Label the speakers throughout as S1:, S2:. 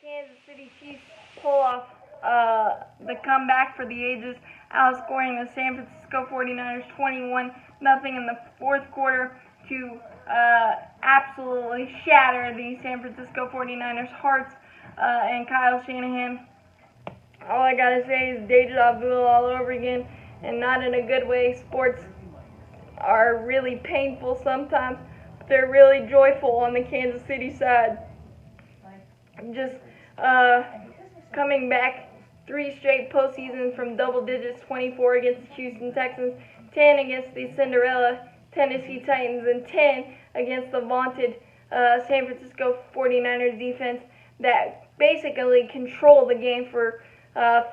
S1: Kansas City Chiefs pull off the comeback for the ages, outscoring the San Francisco 49ers 21-0 in the fourth quarter to absolutely shatter the San Francisco 49ers hearts. And Kyle Shanahan, all I gotta say is deja vu all over again, and not in a good way. Sports are really painful sometimes, but they're really joyful on the Kansas City side. Just coming back 3 straight postseasons from double digits, 24 against the Houston Texans, 10 against the Cinderella Tennessee Titans, and 10 against the vaunted San Francisco 49ers defense that basically controlled the game for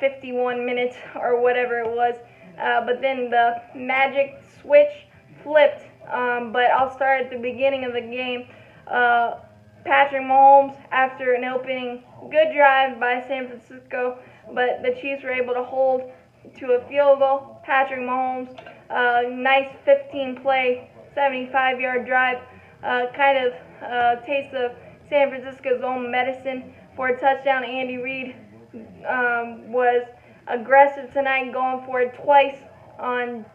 S1: 51 minutes or whatever it was. But then the magic switch flipped. But I'll start at the beginning of the game. Patrick Mahomes, after an opening good drive by San Francisco, but the Chiefs were able to hold to a field goal. Patrick Mahomes, nice 15-play, 75-yard drive, kind of taste of San Francisco's own medicine for a touchdown. Andy Reid was aggressive tonight, going for it twice on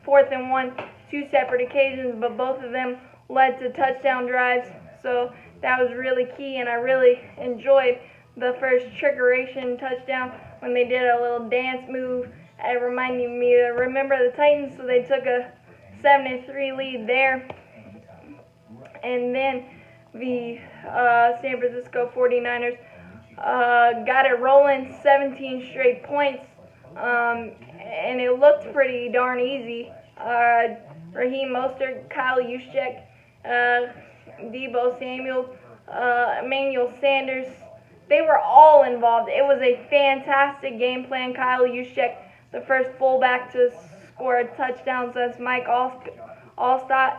S1: 4th and 1, 2 separate occasions, but both of them led to touchdown drives. So that was really key, and I really enjoyed the first trickeration touchdown when they did a little dance move. It reminded me to remember the Titans, so they took a 7-3 lead there. And then the San Francisco 49ers got it rolling, 17 straight points, and it looked pretty darn easy. Raheem Mostert, Kyle Juszczyk, Deebo Samuel, Emmanuel Sanders, they were all involved. It was a fantastic game plan. Kyle Juszczyk, the first fullback to score a touchdown since Mike Alstott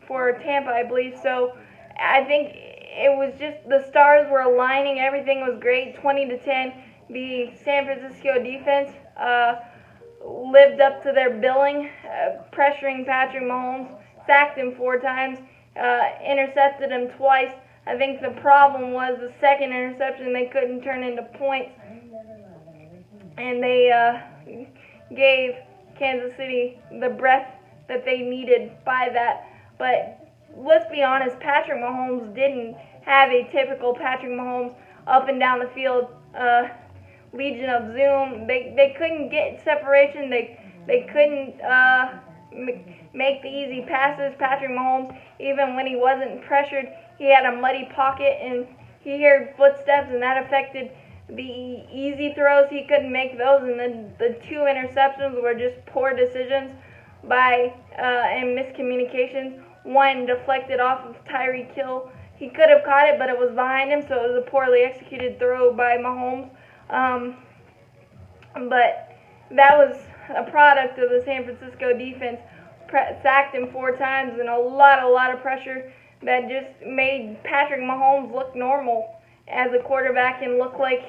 S1: for Tampa, I believe. So I think it was just the stars were aligning. Everything was great. 20-10. The San Francisco defense lived up to their billing, pressuring Patrick Mahomes, sacked him 4 times. Intercepted him twice. I think the problem was the second interception they couldn't turn into points, and they gave Kansas City the breath that they needed by that. But let's be honest, Patrick Mahomes didn't have a typical Patrick Mahomes up and down the field Legion of Zoom. They couldn't get separation. They couldn't make the easy passes. Patrick Mahomes, even when he wasn't pressured, he had a muddy pocket, and he heard footsteps, and that affected the easy throws. He couldn't make those, and then the 2 interceptions were just poor decisions and miscommunications. One deflected off of Tyreek Hill. He could have caught it, but it was behind him, so it was a poorly executed throw by Mahomes. But that was a product of the San Francisco defense. Sacked him 4 times, and a lot of pressure that just made Patrick Mahomes look normal as a quarterback and look like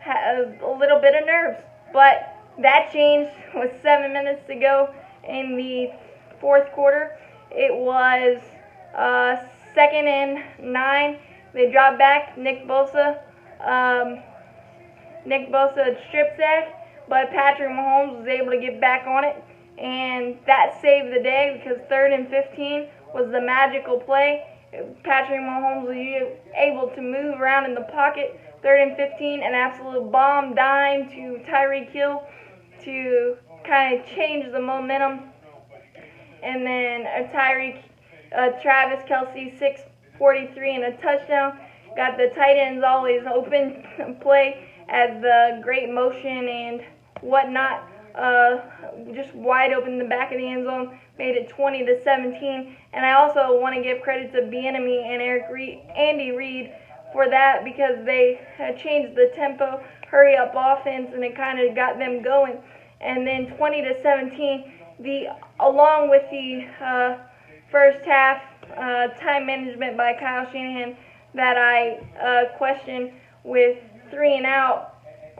S1: a little bit of nerves. But that changed with 7 minutes to go in the fourth quarter. It was 2nd and 9. They dropped back. Nick Bosa strip sack, but Patrick Mahomes was able to get back on it, and that saved the day because 3rd and 15 was the magical play. Patrick Mahomes was able to move around in the pocket. 3rd and 15, an absolute bomb dime to Tyreek Hill to kind of change the momentum. And then Travis Kelce, 6:43 and a touchdown. Got the tight ends always open play as the great motion and whatnot. Just wide open in the back of the end zone, made it 20-17. And I also want to give credit to Bieniemy and Andy Reid for that, because they had changed the tempo, hurry up offense, and it kind of got them going. And then 20-17, along with the first half time management by Kyle Shanahan that I questioned with 3 and out.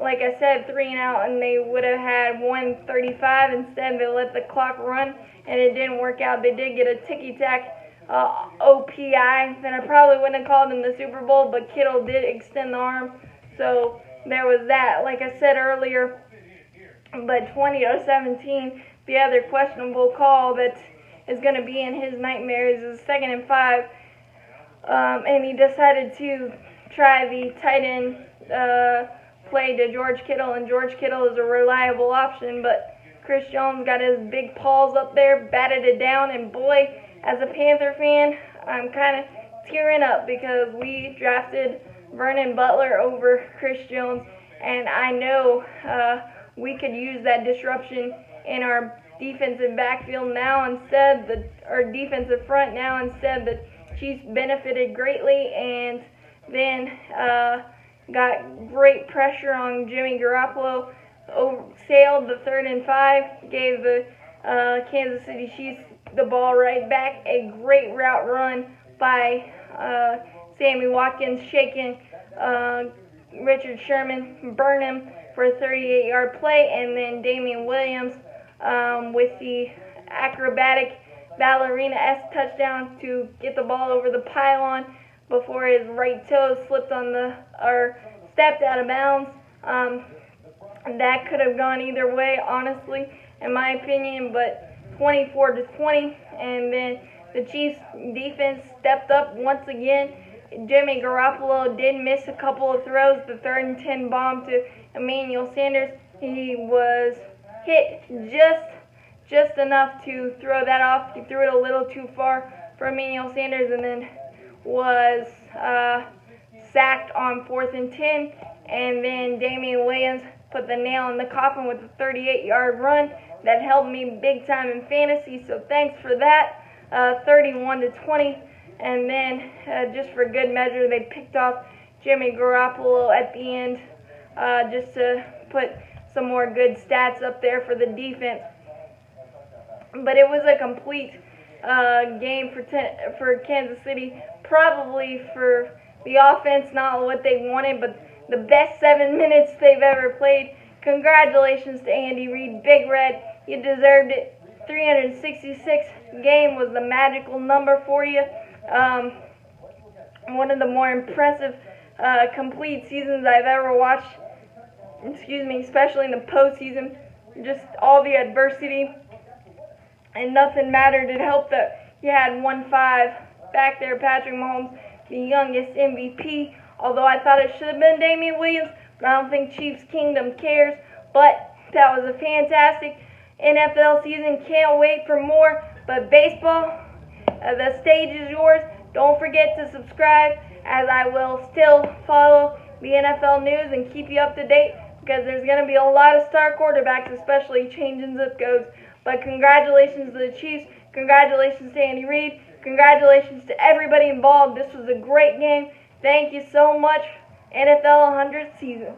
S1: Like I said, 3 and out, and they would have had 1:35. Instead, they let the clock run, and it didn't work out. They did get a ticky-tack OPI, then I probably wouldn't have called him the Super Bowl, but Kittle did extend the arm, so there was that, like I said earlier. But 20-17, the other questionable call that is going to be in his nightmares is 2nd and 5, and he decided to try the tight end play to George Kittle, and George Kittle is a reliable option, but Chris Jones got his big paws up there, batted it down, and boy, as a Panther fan, I'm kind of tearing up because we drafted Vernon Butler over Chris Jones, and I know we could use that disruption in our defensive backfield now instead, our defensive front now instead. The Chiefs benefited greatly, and then got great pressure on Jimmy Garoppolo, sailed the 3rd and 5, gave the Kansas City Chiefs the ball right back. A great route run by Sammy Watkins, shaking Richard Sherman, burn him for a 38-yard play, and then Damian Williams with the acrobatic ballerina-esque touchdown to get the ball over the pylon before his right toe slipped on or stepped out of bounds. That could have gone either way, honestly, in my opinion, but 24-20, and then the Chiefs defense stepped up once again. Jimmy Garoppolo did miss a couple of throws. The 3rd and 10 bomb to Emmanuel Sanders, he was hit just enough to throw that off. He threw it a little too far for Emmanuel Sanders, and then was sacked on 4th and 10, and then Damian Williams put the nail in the coffin with a 38-yard run that helped me big time in fantasy, so thanks for that. 31-20, and then just for good measure, they picked off Jimmy Garoppolo at the end just to put some more good stats up there for the defense. But it was a complete game for Kansas City, probably for the offense, not what they wanted, but the best 7 minutes they've ever played. Congratulations to Andy Reid, Big Red, you deserved it. 366 game was the magical number for you. One of the more impressive complete seasons I've ever watched. Especially in the postseason. Just all the adversity, and nothing mattered. It helped that you had 1-5 back there, Patrick Mahomes, the youngest MVP. Although I thought it should have been Damian Williams, but I don't think Chiefs Kingdom cares. But that was a fantastic NFL season. Can't wait for more. But baseball, the stage is yours. Don't forget to subscribe, as I will still follow the NFL news and keep you up to date, because there's going to be a lot of star quarterbacks, especially changing zip codes. But congratulations to the Chiefs. Congratulations to Andy Reid. Congratulations to everybody involved. This was a great game. Thank you so much. NFL 100th season.